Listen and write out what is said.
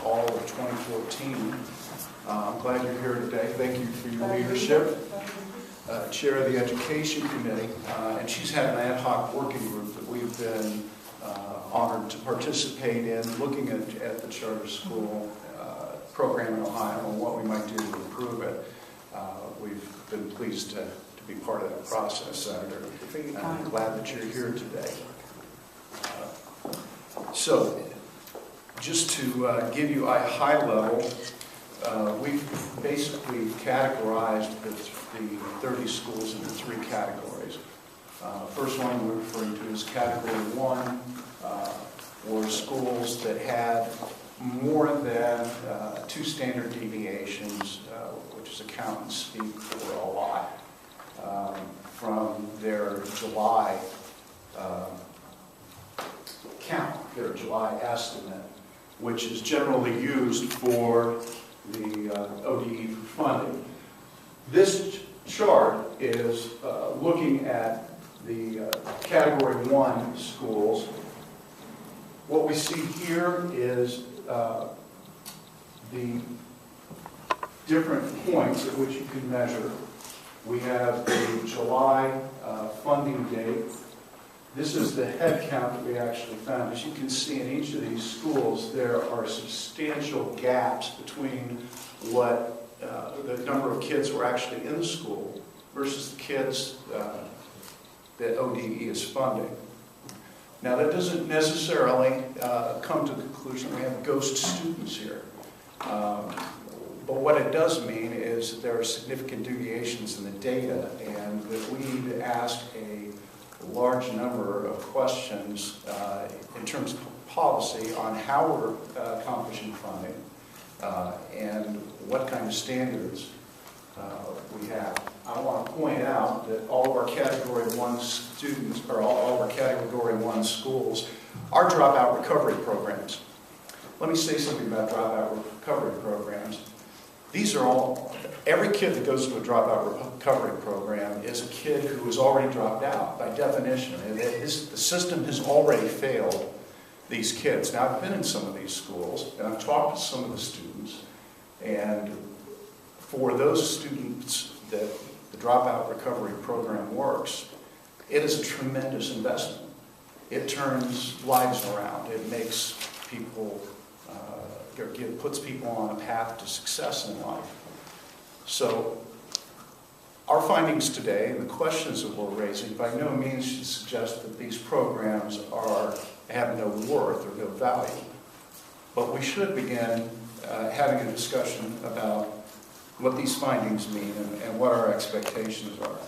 all of 2014. I'm glad you're here today. Thank you for your leadership. Chair of the Education Committee, and she's had an ad hoc working group that we've been honored to participate in, looking at the charter school program in Ohio and what we might do to improve it. We've been pleased to be part of that process, Senator. I'm glad that you're here today. So, just to give you a high level, we've basically categorized the 30 schools into 3 categories. First one we're referring to is Category 1, were schools that had more than 2 standard deviations, which is accountants speak for a lot, from their July count, their July estimate, which is generally used for the ODE funding. This chart is looking at the Category 1 schools. What we see here is the different points at which you can measure. We have the July funding date. This is the head count that we actually found. As you can see in each of these schools, there are substantial gaps between what the number of kids who are actually in the school versus the kids that ODE is funding. Now, that doesn't necessarily come to the conclusion we have ghost students here. But what it does mean is that there are significant deviations in the data, and that we need to ask a large number of questions in terms of policy on how we're accomplishing funding and what kind of standards we have. I want to point out that all of our Category 1 students, or all of our Category 1 schools, are dropout recovery programs. Let me say something about dropout recovery programs. These are all, every kid that goes to a dropout recovery program is a kid who has already dropped out by definition. The system has already failed these kids. Now, I've been in some of these schools, and I've talked to some of the students, and for those students that the dropout recovery program works, it is a tremendous investment. It turns lives around. It makes people, it puts people on a path to success in life. So our findings today and the questions that we're raising by no means should suggest that these programs have no worth or no value. But we should begin having a discussion about what these findings mean and what our expectations are.